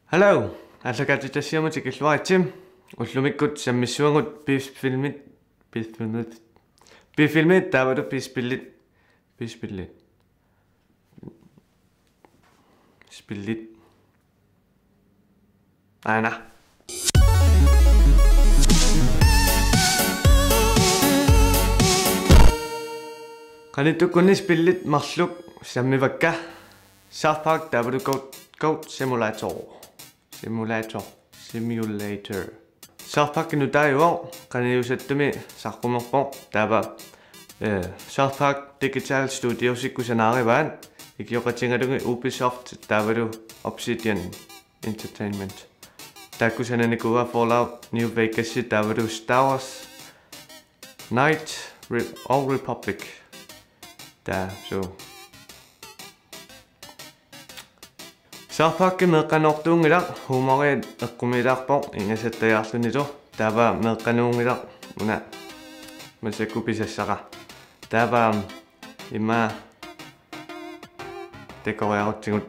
Hello, аллагаатитассиамути киллуаритсим уллумиккут саммиссуангут пифилмит таавалу писпиллит ана канитуккунис пиллит марлук саммивакка South Park таавалу Goat Simulator. South Park nu taayuo qaniusattumi sarqumerpo taava South Park Digital Studios ikkusanaarivaan ikioqatingalungi Ubisoft taavalu Obsidian Entertainment taakkusananikuwa Fallout New Vegas taavalu Star Wars Old Republic so South Park meqqanortuungila humori eqqumilaarpo ingasattajaarlunilu taava meqqanuungila una masakku pisassaqa taava imma dekoreeruttigut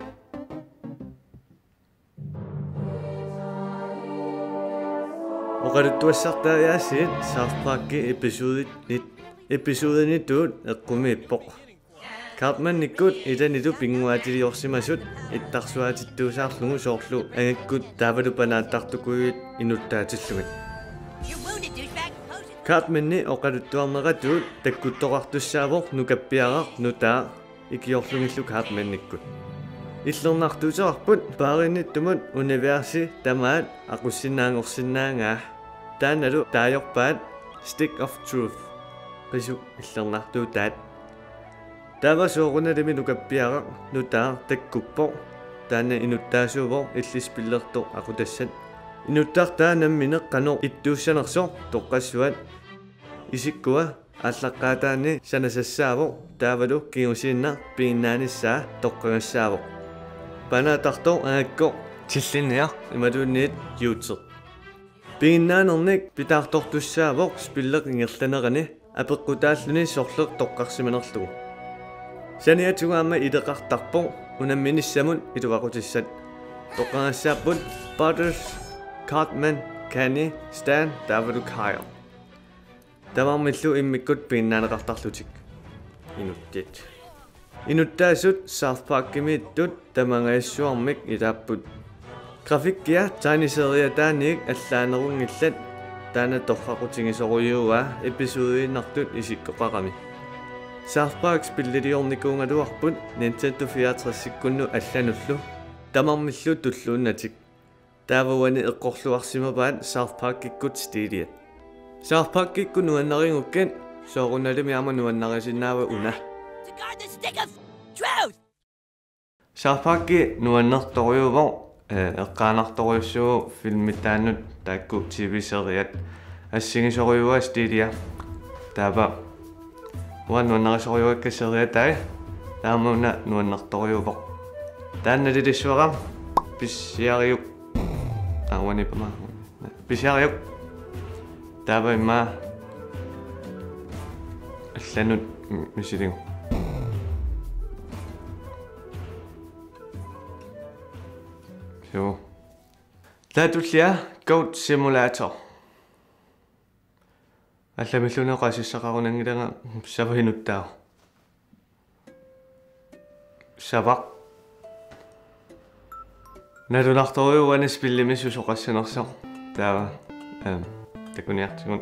oqaluttuassartaajaasiit South Park episode 9 eqqumiippoq Cartman nikkut itanilu pinguaatiliorsimasut ittarsuaatittuusaarlugu soorlu angakkut taavalu panaattartukuit inuttaatillugut Cartmanni oqaluttuarneqatuut takkuttoqartussaavoq nukappiaraq nutaa ikiorlungillu Cartman nikkut illernaartuuserarput paarinittumut universi tamaat aqussinaangorsinnaangaa taanalu taajorpaat Stick of Truth qisu illernaartuutaat Taava soorunalimi nukappiaraq nutaa takkuppo taana inuttaasuuvo illispillertu aqutassat inuttaartaa nammineqqanor ittuussanerso toqqassuat isikkua aallaqqaataani sanasassaavo taavalu kiusiinna piinnaanисsaa toqqagassaavo panaatartor aakko tillinniar imaluunniit YouTube piinnaanernik pitaartortussaavoq spilleq ingerlanerani apeqqutaalluni sorleq toqqarsimanerlugu Saniatugaamma ideqartarpo unamminissamun iluaqutissat toqqangassaaput Butters, Cartman, Kenny, Stan, taavalu Kyle tamarmillu immikkut piinnaaneqartarlutik inuttaasut South Park-imiittut tamangaissuarmik ilaapput grafikkia taaniseeriataaniik allaanerungillat taana torraqutigisoruyuua episodiinnartut isikkoqaqami South Park spilliliornikuungaluarput Nintendo 64-sikkunnu allanullu tamarmillu tulluunnatik taavawani eqqorluarsimapaat South Park-ikkut stiiliat South Park-ikku nuannariнгukkan soorunalimi ama nuannarisinnaawa una South Park-i nuannertoriuvo eqqaanartoriussuu filmitaannut taakku TV-seriat assigisoruyua stiilia taava nuannarisoruyuakkasseriatai taamuna nuannartoriuvoq taannalilissuaram pissiariuk awanipama pissiariuk taava imma allanut misiligu so taatullia Goat Simulator алламиллунеқасиссақарунангилага савахинуттаа савақ налунарториуанис пиллимиссусоқассанерсо таава такуниартигун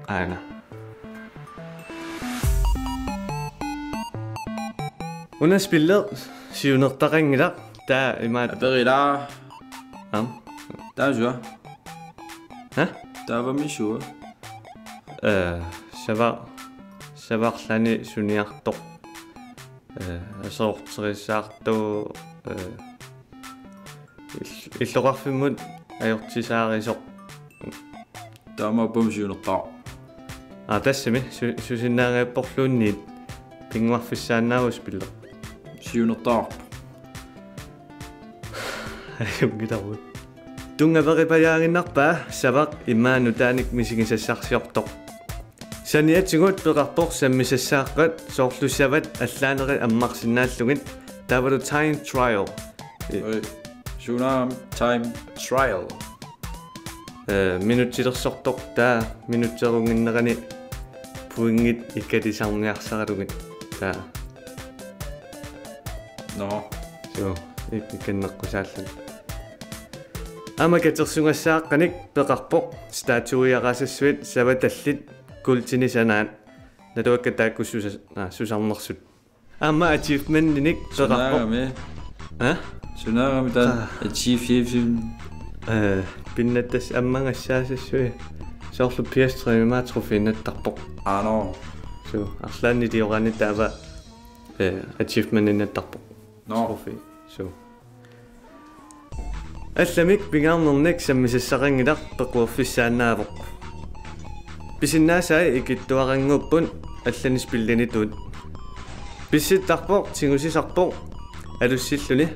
аана унас пиллер сиунертақангила таа имаат Aperila. Taajua. Taava mishua. Savarlani suniartoq asoorterissaartu illoqarfimmut ajortisaaриsoq Taama pomsiunertaa. tassimi susinnaangaapporluunniit pinguarfissaannaagus piller Siunertaa. ayungilarut Tungaveripajaanginnarpaa savaq immaanutaanik misigisassarsiortoq Saniatigut peqarpoq sammisassaaqat soorlussavat allaaneri ammarsinnaallugit taavalu time trial Tsunami time trial. Minutilersortoq taa minutserunginnaqani puingit ikkalisarniarsaralugit taa. Nå. So, ikkenneqqusaallan. Amakatersungassaaqqanik peqarpoq statuiaqasassuit savatallit kultinisanaat naluakka taakkussusa susarnersut. Amma achievement-ninik peqarpoq. Tsunami taa achieve pinnattas ammangassaasassui soorlu PS3 trofeenattarpoq. No. So, arslaanni tiorani taava achievement-innattarpoq. No. Trofee. So. Allamik pingaarnernik sammisassaqangilaq pequerfissaannaavoq. Pisinnaasai ikittuaranguppun allanis pillanituut. Pissittarpoq tingusisarpoq alussilluni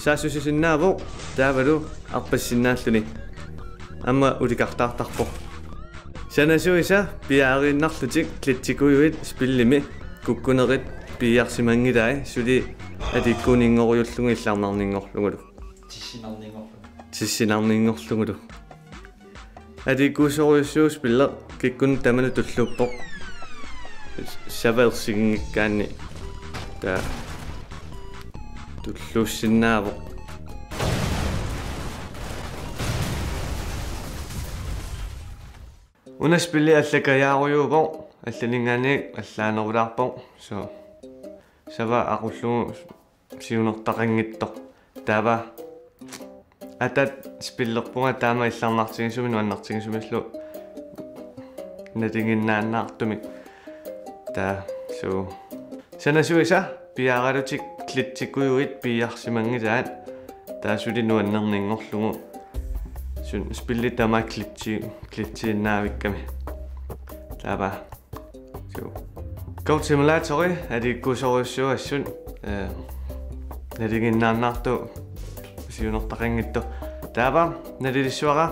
saasusisinnaavoq taavalu arpassinnaalluni amma ulikartaartarpoq. Sanasuisa piaariinnarlutik klitsikuyuit spillimi kukkunerit piarsimangilai suli atikkuninngorjullugu illarnarninngorlugulu. Tissinarninngorlugulu. Atikkuusorjussuus piller kikkun tamana tulluppoq. Saversigingikkaanni taa tulluussinnaavoq. Unaspilli allakajaarujuupoq allaningaaniik allaanerulaarpoq so sava aqullugu siunertaqangittoq taava atat spillerpunga taama illarnartigisumi nuannartigisumillu natinginnaannaartumik taa so sanasuisa piaaralutik klitsikuyuit piarsimangilaat taasuli nuannerninngorlugu sun spilli tama klitsinaavikkami taava so Goat Simulator atikkuusorjussuassun natinginnaannaartu siunertaqangittu taava nalilissuara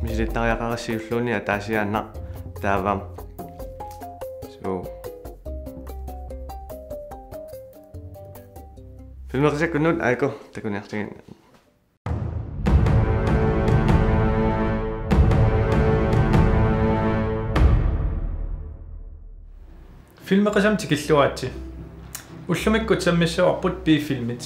misilittariaqarassiulluuni ataasiaanna taava so filmeqisakkunnut aiko takuniartigin filmeqisam tikilluaatsi ullumikku sammissuarput B-filmit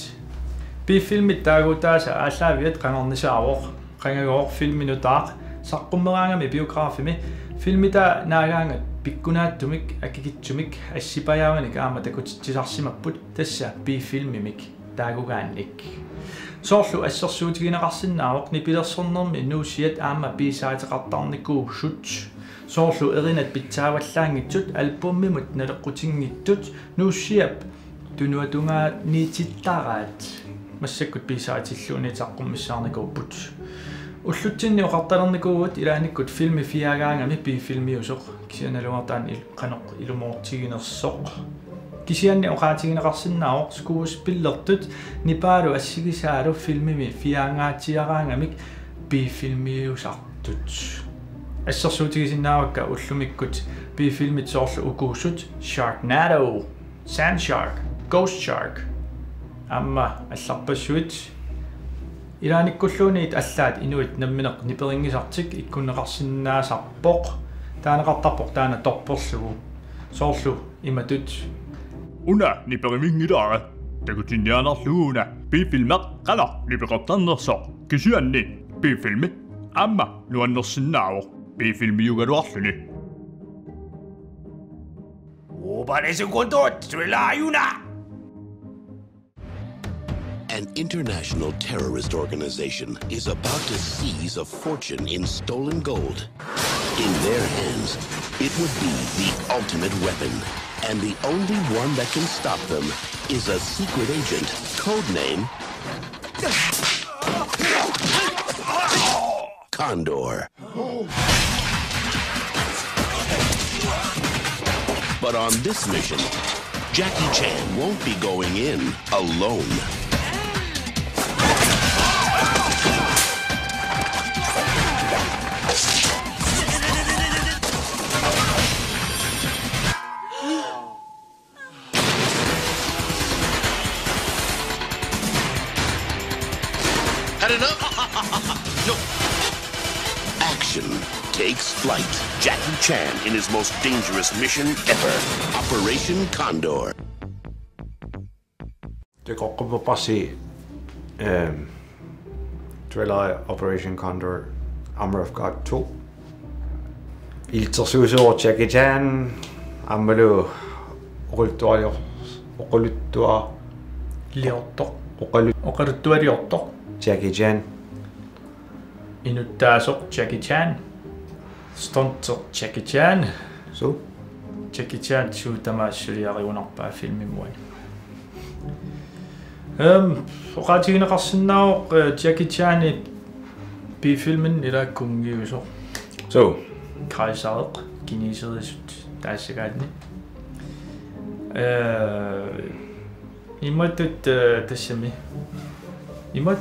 B-filmit taagutaasa ааллаавиат qangernisaaroq qangagoq filminutaaq saqqumeraangami biograafimi filmita naagaangat pikkunaattumik akikitsumik assipajaawanik aama takutitsisarsimapput tassa B-filmimik taagugaannik soorlu assersuutigineqarsinnaaroq nipilersornermi nuusiat aama B-saatеqartarnikuu shut soorlu erinat pitsaavallaangitsut albummimut naleqqutingittut nuussiap tunuatungaa niitittaraat массаккут писаатиллуни таққуммиссаарникууппут уллутсинни оқарталерникуугут илааниккут филми фиагаангами пи филмиусоқ кисианалуартаан қанеқ илумоортигинерсоқ кисианни оқаатигинеқарсиннаавоқ скууспиллертут нипаалу ассигисаалу филмими фиаангаатиараангамик пи филмиусартут ассерсуутигисиннаавакка уллумиккут пи филмит соорлу укуусут Sharknado Sand Shark Ghost Shark Amma алларпассуит илааниккуллуунит аллаат инуит намминеқ ниперингисартик иккунеқарсинаасарпоқ таанеқартарпоқ таана торперлугу соорлу иматут уна ниперимингилаара такутиннианарлугуна пифилмеқ қала нипеқартарнерсоо кисуанни пифилми амма нуаннерсиннаавоқ пифилмиугалуарлуни 오바레스콘도 트릴라유나 An international terrorist organization is about to seize a fortune in stolen gold. In their hands, it would be the ultimate weapon. And the only one that can stop them is a secret agent, codename Condor. But on this mission, Jackie Chan won't be going in alone. Had enough? No. Action takes flight. Jackie Chan in his most dangerous mission ever. Operation Condor. Det går på bare se trailer Operation Condor, Armor of God 2. Iltersuusoo Jackie Chan аммалу оқултуалиор оқулуттуа Liortor. оқалу Oqaruttualiortor. Jackie Chan Inuttaasoq Jackie Chan. Stunter Jackie Chan. so Jackie Chan suutamaassuliariunarpaa filmimuani. Oqaatigineqarsinnaaq Jackie Chan bi-filmen ilaakkungiusoq. so Kaisareq kiniseriisut taassagaatni. Imattut tassami. Imat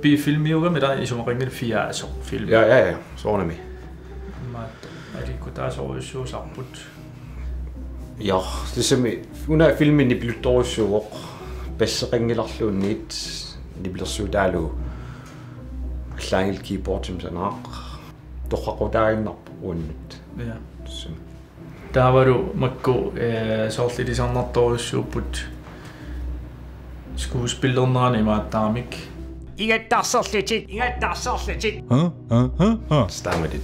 bi-filmiuga mira isumaqinnil fiaasoq film. ja soonami Imat alikutaasoruissuusarput. ja tissami una filmin ipluttorissuuq passeqingilarluunniit niplersuutaalu allaangil keyboardsim sanaaq toqqaqutaaginnarpu uannut Ja. tissami Taavaru makku soorlilisarnartoruissuupput skuespillernerani maattaamik. Ingattarserlutit. stammerit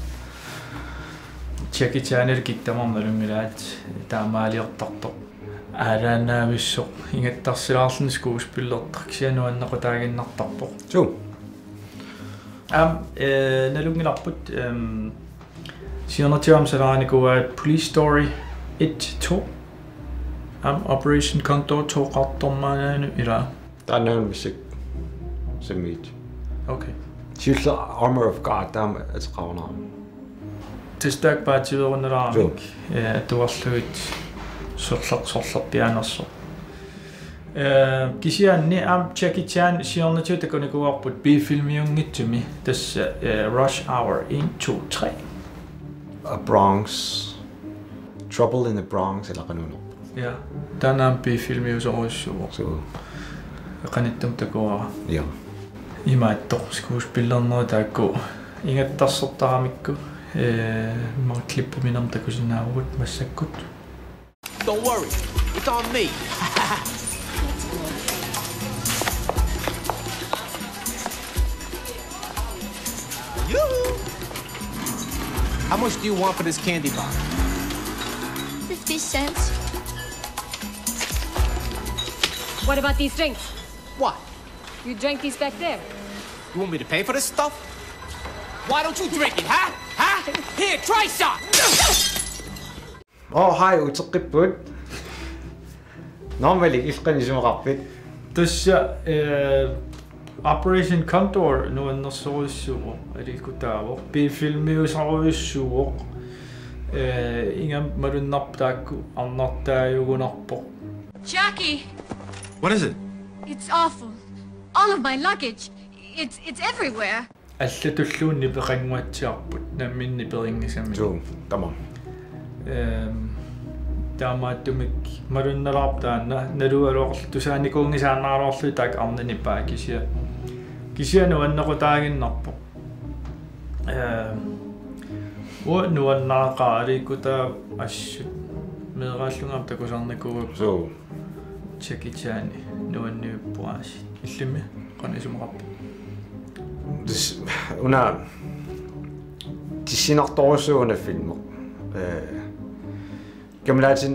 Jackie Chanil kittamarnalungilaat taamaaliortartoq. Аалаанаависсоқ ингаттарсилаарлни скуспиллертарксиануаннеқутаагиннартарпоқ. so Налунгиларпут сиорнатиамсалааникуаат Police Story 1-2 Operation Condor 2-qартормаанаanu ила. тааннаан мисик саммит Okay. силла Armor of God таама атеқарнаа Тестак баативеруннелаарамик туарлугит сорлерпианерсо. Кисианни Jackie Chan сиорнатиутакуникуарпут би-фильмиунгитсуми тасса Rush Hour 1 2 3. A Bronx Trouble in the Bronx eller qanuno Ja, танаам би-фильмиусоруиссуо. so Qanittум такуара. ja Имааттор скуспиллернери таакку ингаттарсертарамикку марклиппуминерм такусинаагут массаккут. Don't worry, it's on me. Yoo-hoo! How much do you want for this candy bar? 50 cents. What about these drinks? What? You drank these back there. You want me to pay for this stuff? Why don't you drink it, huh? Huh? Here, try some! hi uteqqipput normally ilqanisumeqarpit Тасса Operation Condor нуаннерсоруиссуо аликутаавоо би-фильмиусаруиссуо ингам малуннартаакку арнартааюгунарпо. Jackie, What is it? it's awful. All of my luggage. It's everywhere. Аллатуллуунни пеқангуатсиарпут намминни перингисами. so tamam таамааттумик малунналаартаанна налуалуорлу тусааникуунгисааннаарууллу таак арнаниппаа кисиану аннеқутаагиннарпо нуаннаақаа ассу меэрааллунгам такусарникууп so Jackie Chan нуанниуппуааси иллими qanисумақарпа una tissinartorusuuna filmo kamlaatin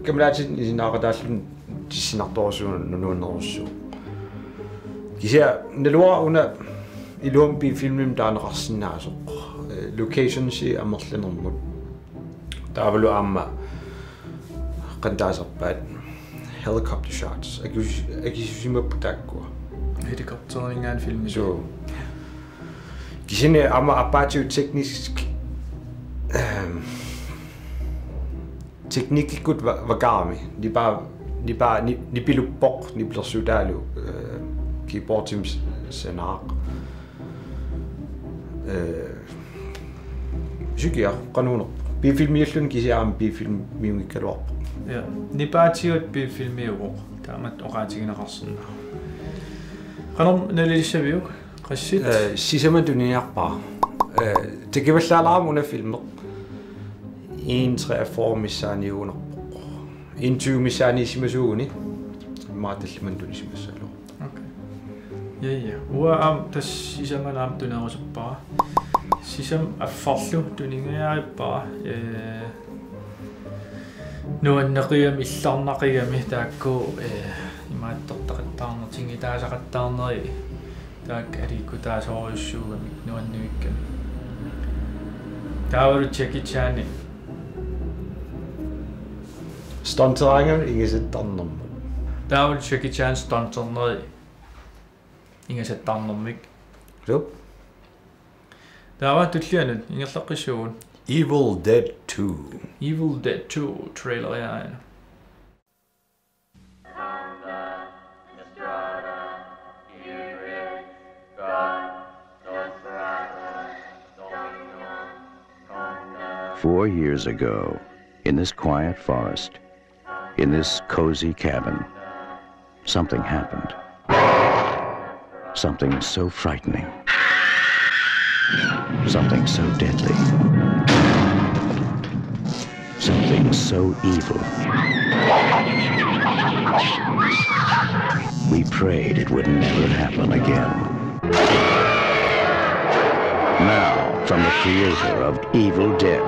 kamlaatin isinaaqataallun tissinartorusuuna nunuunnerussu kisia nalua una iluum bi filmim taaneqarsinnaasoq locationsi amerlinermut taavalu aamma qantaasarpaat helicopter shots akisusimappu taakkua helikopteringaan filmi so kisine ama apache teknisk teknikikut vagami ni bare pilupok ni plersudalu keyboardtims senaaq sykiar qanuuner bifilmiallun kisiaam bifilmiunkkaluarp ja nipaatiut bi-filmiuroq taamat oqaatigineqarsinnaa Qanom nalilissaviyuk qassit sisaman tuniarpaa tekivallaalaaramuna filmeq 143 missaaniuunerpoq 21 missaaniisimasuuni immaatallman tunisimassalu. Ja. Uam tas sisaman tunarusuppaa. Sisam affarlu tuningaarippaa nuanneqiam illarnaqigami taakku imaattortaqattaarnertingi taasaqattaarneri taak alikku taasoriussuugami nuannuikkami taavalu Jackie Chan stunterangam ingisattarnermu taavalu Jackie Chan stunterneri ingisattarnermik so taava tullianut ingerlaqqissuun Evil Dead 2 Evil Dead 2 trailer yaana "4 years ago, in this quiet forest, in this cozy cabin, something happened. Something so frightening. Something so deadly. Something so evil. We prayed it would never happen again. Now, from the creator of Evil Dead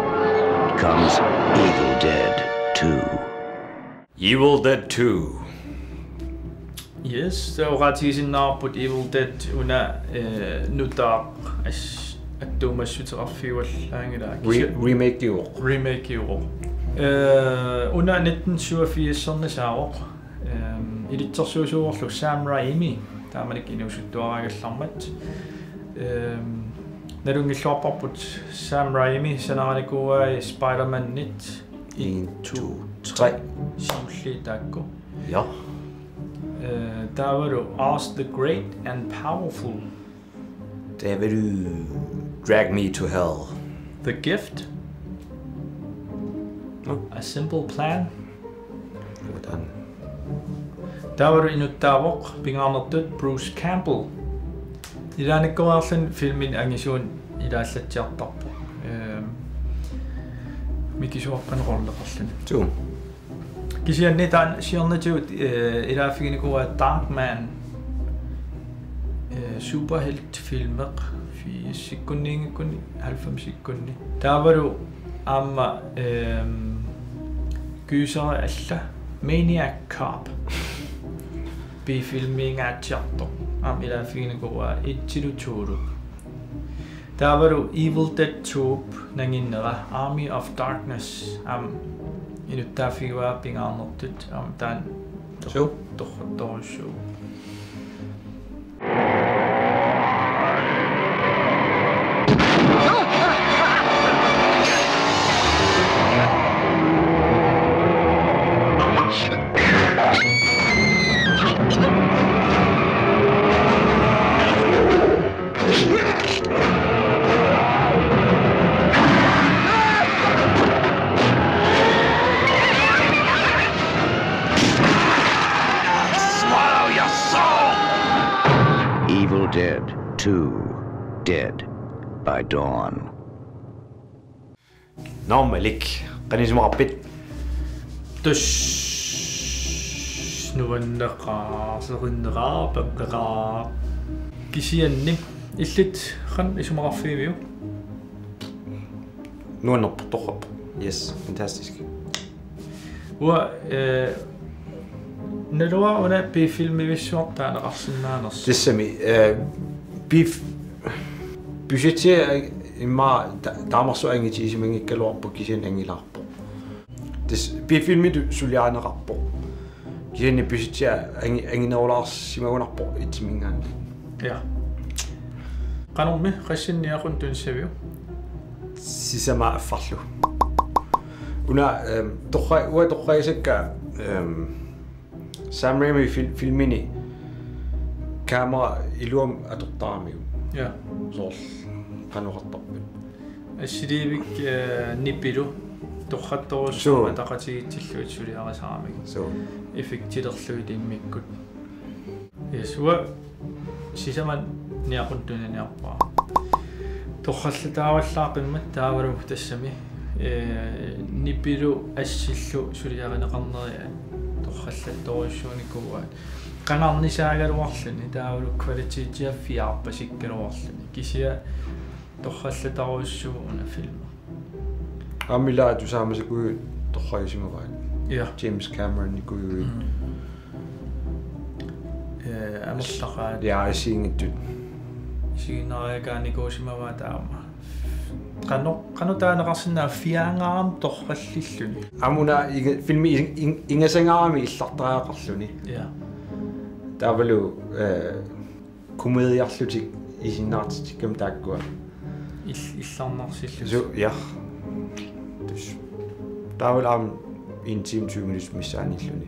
comes Evil Dead 2. Evil Dead 2. Yes, so ratisinnaarput Evil Dead una nutaaq attuumassuterafiuallaangila remake yuuq una 1987 saaroq ilitsersuusuorlu Sam Raimi taamanik inuusuttuaraagallarmat nalungilluarparput Sam Raimi sanaralikuai Spider-Man 1 2 3 simulli taakku ja taavalu Oz the Great and Powerful taavalu Drag Me to Hell The Gift A Simple Plan hvordan taavalu inuttaavoq pingaarnertut Bruce Campbell ilaanikkoraarlun filmin angisuun ilaallatsiartarpu mikisuaqqaneqorleqarlun tu kisianni taan siornatuut ilaafiginikuwa Darkman superheltfilmeq 80 sekundingikkunni 90 sekundni taavalu aamma kyyseri alla Maniac Cop bifilmingaatiartoq am ilaafiginikuwa ittilutuulu taavalu Evil Dead 2 nanginnera Army of Darkness am inuttaafigiwa pingaarnertut am taan torrattorussuu Dead 2 Dead by Dawn. Normalik qanisumaqappit tus nuanneqaa peqqeqaa kisianni illit qan isumaqarfiimiu nuannerportorrap yes fantastisk wa nalua una bifilmivissuartaaneqarsinnaaners tissami budgetia imma taamarsu angitiisimangikkaluarpu kisian angilaarpu tis bifilmi suliaaneqarpu kisianni budgetia anginerulaarsimagunarpu itimingaanni ja qanormi qassinniaqun tunsaviu sisama affarlu una torqaisakka Sam Raimi filmini kamera iluam atortaamiu ja soorl qanuqartarput assiliivik nipilu torrattorussuuma taqatigitsilluit suliarasaamik so effektilerluit immikkut yes wa сисаман ниақуттунниарпаа торхаллатааваллаақиммат таавалу тассами нипилу ассиллу сулиаринеқарнериа торхаллатторуссууникуа канарнисаагалуарлуни таавалу квалититиаффиарпа сиккалуарлуни кисиа торхаллатаруссууна филма амилаа тусаамасакуи торхагисимаваа я James Cameron никуи амерлақаа я исингиттут сигинааганикуусимаваа таама канутаанеқарсинаа фиангаарам торхаллиллуни амуна филми ингасангаарами иллартаақарлуни я тавалу комедиарлутик исиннаартиккам тааккуа илларнарсиллу så ja тавал ам en time 20 minutter missaanilluni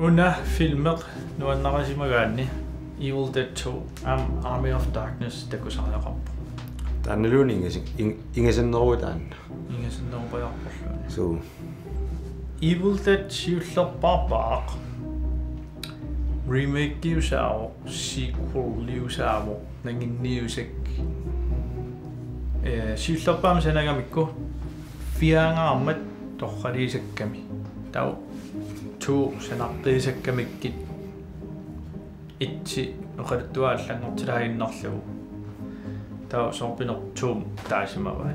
Una filmer nuannarasimaгаанни Evil Dead 2 Army of Darkness takusaraqarpu таанналуни инgasаннеруутаан инgasаннерупаярпарлуни so Evil Dead siullerparpaaq remake giusaaru sequel liusaaru nanginniusek siullerpaam sanagamikku fiangaarmat torraliisakkami tau 2 sanartiisakkamikkit itsi noqalattuaallanngortilaaginnarlugu tau sorpiner 2 taasimavaa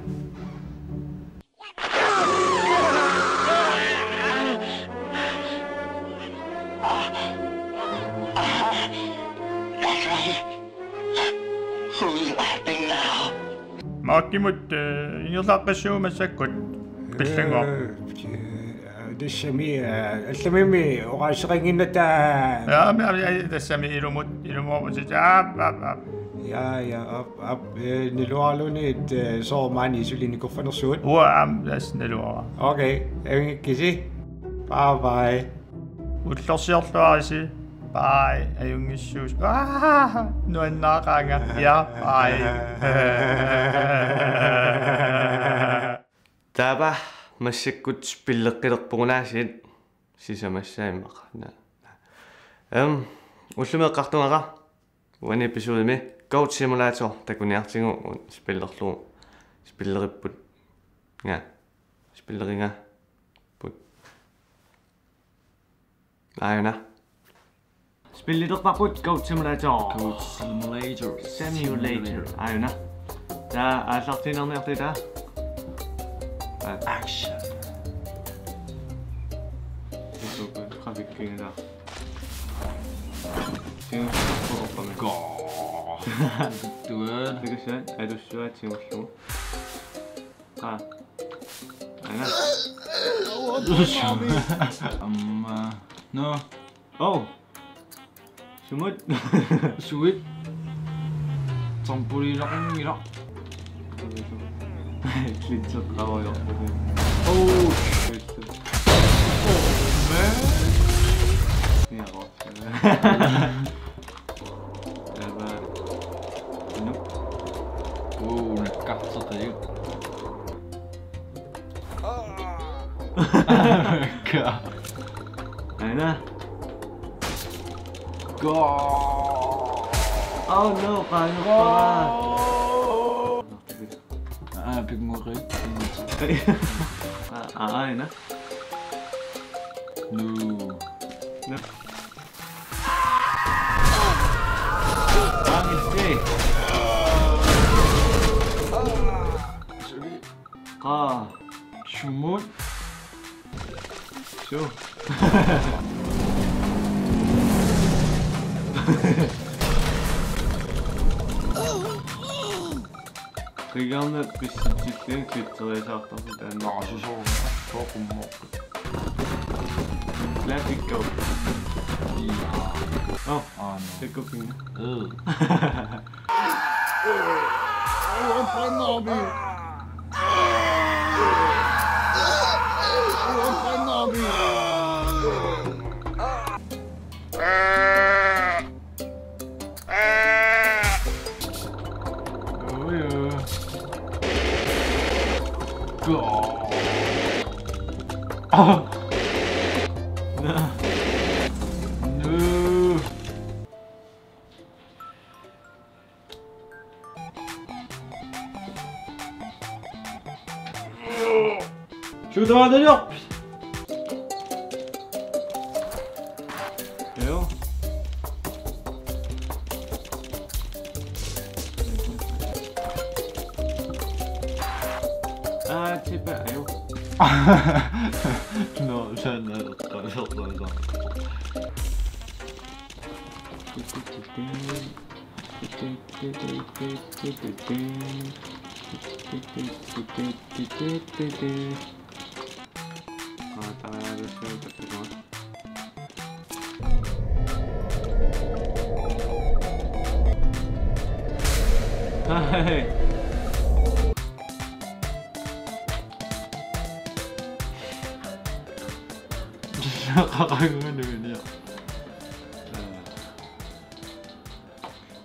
Maakimut ingerlaaqassuumassakkut pillangor тассами алламими орасерингинната тассами илумуупусит я нилуарлунит соормаани исулиникорфанерсуут тас нилуара окей киси bye уллорсиорлуариси bye аюнгиссуус нуаннаақаанга я bye таба массаккут пиллеққилерпугунаасиит сисамассаимақа уллумеэққартунгара уан эпизодми Goat Simulator такуниартигу спиллериппут спиллеринга пут аена спиллерпапут Goat Simulator аена та ааллартинерниартита action. This is good. Traffic king da. Ting på med. Gå. Du er. Det kan se. Er du sur til at slå? Ja. Nej. Du er sur. No. Oh. Sumut. Sweet. Tampuri lang ngira. Klitsa trabajo. Oh shit. Oh man. Ja, oh, eine Katze drin. Einer. Go. Oh no, keine Pigmore. Einer. No. No. Bang is day. Shumut. Sure. Riganne pissettiin klittereja saattaa sitä naasu sokummo. Let it go. Oh, c'est cooking. Oh. No. No. Shoot the one up. Ja. Typ jo. Nå känner jag att jag kör det. Hej.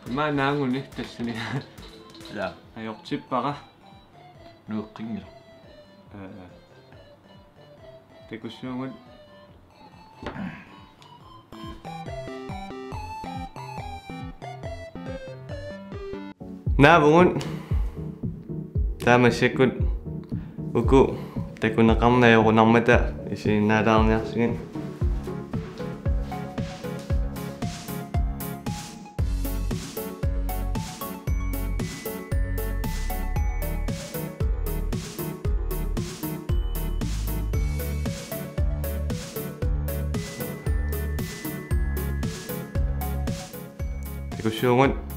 Mä näen nyt tässä niin. Ja, ei oo chippara. Nuukkingilla. Teko syömän. Nää mun. Tämä sekun. Uku. Teko nakamna joku nammeta. Isiin nähdään jälkeen. Teko syömän.